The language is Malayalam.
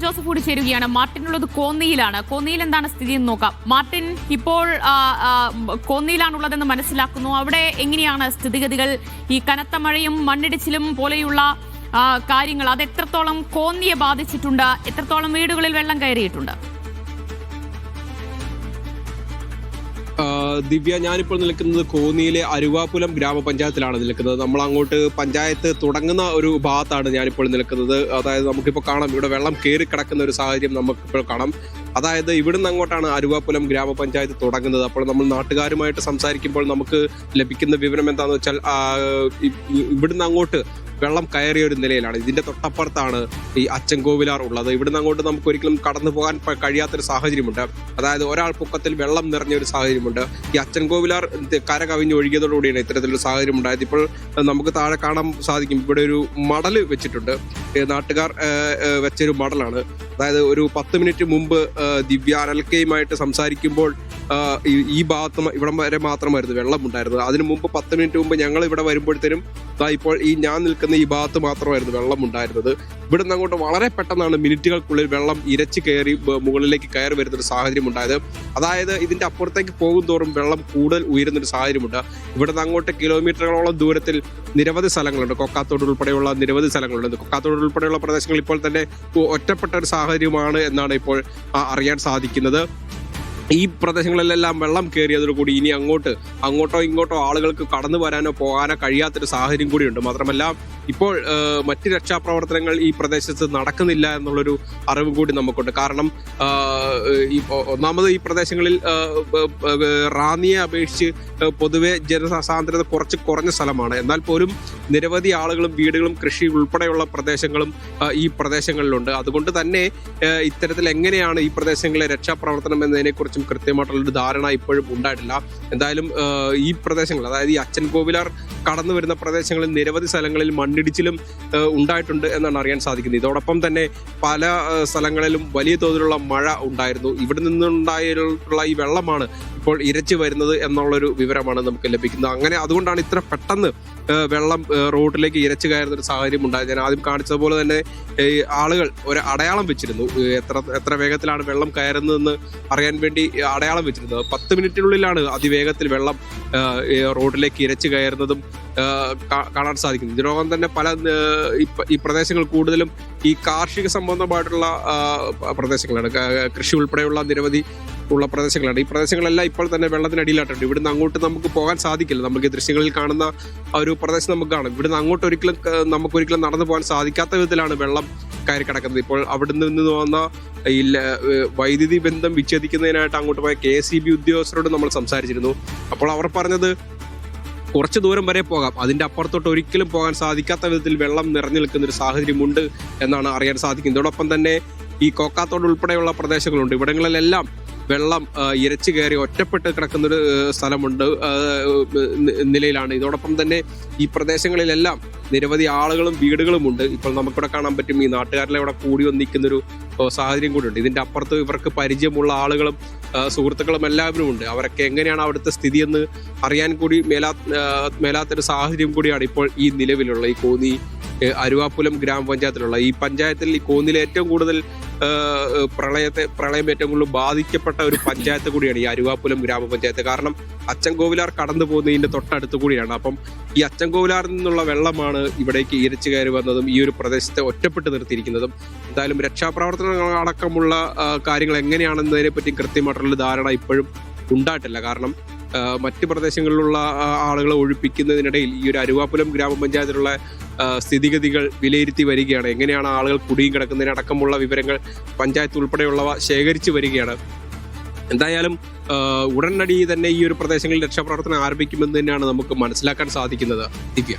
ജോസഫ് കൂടി ചേരുകയാണ്. മാർട്ടിനുള്ളത് കോന്നിയിലാണ്. കോന്നിയിൽ എന്താണ് സ്ഥിതി എന്ന് നോക്കാം. മാർട്ടിൻ, ഇപ്പോൾ കോന്നിയിലാണുള്ളതെന്ന് മനസ്സിലാക്കുന്നു. അവിടെ എങ്ങനെയാണ് സ്ഥിതിഗതികൾ? ഈ കനത്ത മഴയും മണ്ണിടിച്ചിലും പോലെയുള്ള കാര്യങ്ങൾ അത് എത്രത്തോളം കോന്നിയെ ബാധിച്ചിട്ടുണ്ട്? എത്രത്തോളം വീടുകളിൽ വെള്ളം കയറിയിട്ടുണ്ട്? ദിവ്യ, ഞാനിപ്പോൾ നിൽക്കുന്നത് കോന്നിയിലെ അരുവാപ്പുലം ഗ്രാമപഞ്ചായത്തിലാണ് നിൽക്കുന്നത്. നമ്മൾ അങ്ങോട്ട് പഞ്ചായത്ത് തുടങ്ങുന്ന ഒരു ഭാഗത്താണ് ഞാനിപ്പോൾ നിൽക്കുന്നത്. അതായത് നമുക്കിപ്പോൾ കാണാം, ഇവിടെ വെള്ളം കയറി കിടക്കുന്ന ഒരു സാഹചര്യം നമുക്കിപ്പോൾ കാണാം. അതായത് ഇവിടുന്ന് അങ്ങോട്ടാണ് അരുവാപ്പുലം ഗ്രാമപഞ്ചായത്ത് തുടങ്ങുന്നത്. അപ്പോൾ നമ്മൾ നാട്ടുകാരുമായിട്ട് സംസാരിക്കുമ്പോൾ നമുക്ക് ലഭിക്കുന്ന വിവരം എന്താണെന്ന് വെച്ചാൽ ഇവിടുന്ന് അങ്ങോട്ട് വെള്ളം കയറിയ ഒരു നിലയിലാണ്. ഇതിന്റെ തൊട്ടപ്പുറത്താണ് ഈ അച്ചൻകോവിലാർ ഉള്ളത്. ഇവിടുന്ന് അങ്ങോട്ട് നമുക്ക് ഒരിക്കലും കടന്നു പോകാൻ കഴിയാത്തൊരു സാഹചര്യമുണ്ട്. അതായത് ഒരാൾ പൊക്കത്തിൽ വെള്ളം നിറഞ്ഞ ഒരു സാഹചര്യമുണ്ട്. ഈ അച്ചൻകോവിലാർ കര കവിഞ്ഞ് ഒഴുകിയതോടുകൂടിയാണ് ഇത്തരത്തിലൊരു സാഹചര്യം ഉണ്ടായത്. ഇപ്പോൾ നമുക്ക് താഴെ കാണാൻ സാധിക്കും, ഇവിടെ ഒരു മടല് വെച്ചിട്ടുണ്ട്. നാട്ടുകാർ വെച്ചൊരു മടലാണ്. അതായത് ഒരു 10 മിനിറ്റ് മുമ്പ് ദിവ്യ അനൽക്കയുമായിട്ട് സംസാരിക്കുമ്പോൾ ഈ ഭാഗത്ത് ഇവിടം വരെ മാത്രമായിരുന്നു വെള്ളം ഉണ്ടായിരുന്നത്. അതിനു മുമ്പ് 10 മിനിറ്റ് മുമ്പ് ഞങ്ങൾ ഇവിടെ വരുമ്പോഴത്തേനും ഇപ്പോൾ ഈ ഞാൻ നിൽക്കുന്ന ഈ ഭാഗത്ത് മാത്രമായിരുന്നു വെള്ളം ഉണ്ടായിരുന്നത്. ഇവിടുന്ന് അങ്ങോട്ട് വളരെ പെട്ടെന്നാണ് മിനിറ്റുകൾക്കുള്ളിൽ വെള്ളം ഇരച്ചു കയറി മുകളിലേക്ക് കയറി വരുന്നൊരു സാഹചര്യം ഉണ്ടായത്. അതായത് ഇതിന്റെ അപ്പുറത്തേക്ക് പോകും തോറും വെള്ളം കൂടുതൽ ഉയരുന്നൊരു സാഹചര്യമുണ്ട്. ഇവിടുന്ന് അങ്ങോട്ട് കിലോമീറ്ററുകളോളം ദൂരത്തിൽ നിരവധി സ്ഥലങ്ങളുണ്ട്. കൊക്കാത്തോട് ഉൾപ്പെടെയുള്ള നിരവധി സ്ഥലങ്ങളുണ്ട്. കൊക്കാത്തോട് ഉൾപ്പെടെയുള്ള പ്രദേശങ്ങൾ ഇപ്പോൾ തന്നെ ഒറ്റപ്പെട്ട ഒരു സാഹചര്യമാണ് എന്നാണ് ഇപ്പോൾ അറിയാൻ സാധിക്കുന്നത്. ഈ പ്രദേശങ്ങളിലെല്ലാം വെള്ളം കയറിയതോടുകൂടി ഇനി അങ്ങോട്ടോ ഇങ്ങോട്ടോ ആളുകൾക്ക് കടന്നു വരാനോ പോകാനോ കഴിയാത്തൊരു സാഹചര്യം കൂടിയുണ്ട്. മാത്രമല്ല ഇപ്പോൾ മറ്റ് രക്ഷാപ്രവർത്തനങ്ങൾ ഈ പ്രദേശത്ത് നടക്കുന്നില്ല എന്നുള്ളൊരു അറിവ് കൂടി നമുക്കുണ്ട്. കാരണം ഒന്നാമത് ഈ പ്രദേശങ്ങളിൽ റാന്നിയെ അപേക്ഷിച്ച് പൊതുവെ ജനസാന്ദ്രത കുറഞ്ഞ സ്ഥലമാണ്. എന്നാൽ പോലും നിരവധി ആളുകളും വീടുകളും കൃഷി ഉൾപ്പെടെയുള്ള പ്രദേശങ്ങളും ഈ പ്രദേശങ്ങളിലുണ്ട്. അതുകൊണ്ട് തന്നെ ഇത്തരത്തിൽ എങ്ങനെയാണ് ഈ പ്രദേശങ്ങളിലെ രക്ഷാപ്രവർത്തനം എന്നതിനെക്കുറിച്ചും കൃത്യമായിട്ടുള്ളൊരു ധാരണ ഇപ്പോഴും ഉണ്ടായിട്ടില്ല. എന്തായാലും ഈ പ്രദേശങ്ങൾ, അതായത് ഈ അച്ചൻകോവിലാർ കടന്നു വരുന്ന പ്രദേശങ്ങളിൽ നിരവധി സ്ഥലങ്ങളിൽ മണ്ണിടിച്ചിലും ഉണ്ടായിട്ടുണ്ട് എന്നാണ് അറിയാൻ സാധിക്കുന്നത്. ഇതോടൊപ്പം തന്നെ പല സ്ഥലങ്ങളിലും വലിയ തോതിലുള്ള മഴ ഉണ്ടായിരുന്നു. ഇവിടെ നിന്നുണ്ടായിട്ടുള്ള ഈ വെള്ളമാണ് ഇപ്പോൾ ഇരച്ചു വരുന്നത് എന്നുള്ളൊരു വിവരമാണ് നമുക്ക് ലഭിക്കുന്നത്. അങ്ങനെ അതുകൊണ്ടാണ് ഇത്ര പെട്ടെന്ന് വെള്ളം റോഡിലേക്ക് ഇരച്ചു കയറുന്ന ഒരു സാഹചര്യം ഉണ്ടായത്. ഞാൻ ആദ്യം കാണിച്ചതുപോലെ തന്നെ ആളുകൾ ഒരു അടയാളം വെച്ചിരുന്നു. എത്ര വേഗത്തിലാണ് വെള്ളം കയറുന്നതെന്ന് അറിയാൻ വേണ്ടി അടയാളം വെച്ചിരുന്നത്. 10 മിനിറ്റിനുള്ളിലാണ് അതിവേഗത്തിൽ വെള്ളം റോഡിലേക്ക് ഇരച്ചു കയറുന്നതും കാണാൻ സാധിക്കുന്നത്. ഇതിനോടൊപ്പം തന്നെ ഈ പ്രദേശങ്ങൾ കൂടുതലും ഈ കാർഷിക സംബന്ധമായിട്ടുള്ള പ്രദേശങ്ങളാണ്. കൃഷി ഉൾപ്പെടെയുള്ള നിരവധി ഉള്ള പ്രദേശങ്ങളാണ്. ഈ പ്രദേശങ്ങളെല്ലാം ഇപ്പോൾ തന്നെ വെള്ളത്തിനടിയിലായിട്ടുണ്ട്. ഇവിടുന്ന് അങ്ങോട്ട് നമുക്ക് പോകാൻ സാധിക്കില്ല. നമുക്ക് ദൃശ്യങ്ങളിൽ കാണുന്ന ഒരു പ്രദേശം നമുക്ക് കാണാം. ഇവിടുന്ന് അങ്ങോട്ട് നമുക്കൊരിക്കലും നടന്നു പോകാൻ സാധിക്കാത്ത വിധത്തിലാണ് വെള്ളം കയറി കിടക്കുന്നത്. ഇപ്പോൾ അവിടെ നിന്ന് വന്ന ഈ വൈദ്യുതി ബന്ധം വിച്ഛേദിക്കുന്നതിനായിട്ട് അങ്ങോട്ട് പോയ KSEB ഉദ്യോഗസ്ഥരോട് നമ്മൾ സംസാരിച്ചിരുന്നു. അപ്പോൾ അവർ പറഞ്ഞത് കുറച്ച് ദൂരം വരെ പോകാം, അതിന്റെ അപ്പുറത്തോട്ട് ഒരിക്കലും പോകാൻ സാധിക്കാത്ത വിധത്തിൽ വെള്ളം നിറഞ്ഞു നിൽക്കുന്ന ഒരു സാഹചര്യമുണ്ട് എന്നാണ് അറിയാൻ സാധിക്കുന്നത്. ഇതോടൊപ്പം തന്നെ ഈ കൊക്കാത്തോട് ഉൾപ്പെടെയുള്ള പ്രദേശങ്ങളുണ്ട്. ഇവിടങ്ങളിലെല്ലാം വെള്ളം ഇരച്ചു കയറി ഒറ്റപ്പെട്ട് കിടക്കുന്നൊരു സ്ഥലമുണ്ട് നിലയിലാണ്. ഇതോടൊപ്പം തന്നെ ഈ പ്രദേശങ്ങളിലെല്ലാം നിരവധി ആളുകളും വീടുകളും ഉണ്ട്. ഇപ്പോൾ നമുക്കിവിടെ കാണാൻ പറ്റും, ഈ നാട്ടുകാരിലെ ഇവിടെ കൂടി വന്നിരിക്കുന്നൊരു സാഹചര്യം കൂടിയുണ്ട്. ഇതിന്റെ അപ്പുറത്ത് ഇവർക്ക് പരിചയമുള്ള ആളുകളും സുഹൃത്തുക്കളും എല്ലാവരും ഉണ്ട്. അവരൊക്കെ എങ്ങനെയാണ് അവിടുത്തെ സ്ഥിതിയെന്ന് അറിയാൻ കൂടി മേലാത്തൊരു സാഹചര്യം കൂടിയാണ് ഇപ്പോൾ ഈ നിലവിലുള്ള ഈ കോന്നി അരുവാപ്പുലം ഗ്രാമപഞ്ചായത്തിലുള്ള ഈ പഞ്ചായത്തിൽ. ഈ കോന്നിയിലെ ഏറ്റവും കൂടുതൽ പ്രളയം ഏറ്റവും കൂടുതൽ ബാധിക്കപ്പെട്ട ഒരു പഞ്ചായത്ത് കൂടിയാണ് ഈ അരുവാപ്പുലം ഗ്രാമപഞ്ചായത്ത്. കാരണം അച്ചൻകോവിലാർ കടന്നു പോകുന്നതിന്റെ തൊട്ടടുത്ത് കൂടിയാണ്. അപ്പം ഈ അച്ചൻകോവിലാറിൽ നിന്നുള്ള വെള്ളമാണ് ഇവിടേക്ക് ഇരച്ചു കയറി വന്നതും ഈ ഒരു പ്രദേശത്തെ ഒറ്റപ്പെട്ട് നിർത്തിയിരിക്കുന്നതും. എന്തായാലും രക്ഷാപ്രവർത്തനങ്ങൾ അടക്കമുള്ള കാര്യങ്ങൾ എങ്ങനെയാണെന്നതിനെ പറ്റി കൃത്യമായിട്ടുള്ള ധാരണ ഇപ്പോഴും ഉണ്ടായിട്ടില്ല. കാരണം മറ്റ് പ്രദേശങ്ങളിലുള്ള ആളുകളെ ഒഴിപ്പിക്കുന്നതിനിടയിൽ ഈ ഒരു അരുവാപ്പുലം ഗ്രാമപഞ്ചായത്തിലുള്ള സ്ഥിതിഗതികൾ വിലയിരുത്തി വരികയാണ്. എങ്ങനെയാണ് ആളുകൾ കുടുങ്ങി കിടക്കുന്നതിനടക്കമുള്ള വിവരങ്ങൾ പഞ്ചായത്ത് ഉൾപ്പെടെയുള്ളവ ശേഖരിച്ചു വരികയാണ്. എന്തായാലും ഉടനടി തന്നെ ഈ ഒരു പ്രദേശങ്ങളിൽ രക്ഷാപ്രവർത്തനം ആരംഭിക്കുമെന്ന് തന്നെയാണ് നമുക്ക് മനസ്സിലാക്കാൻ സാധിക്കുന്നത്. ദിവ്യ.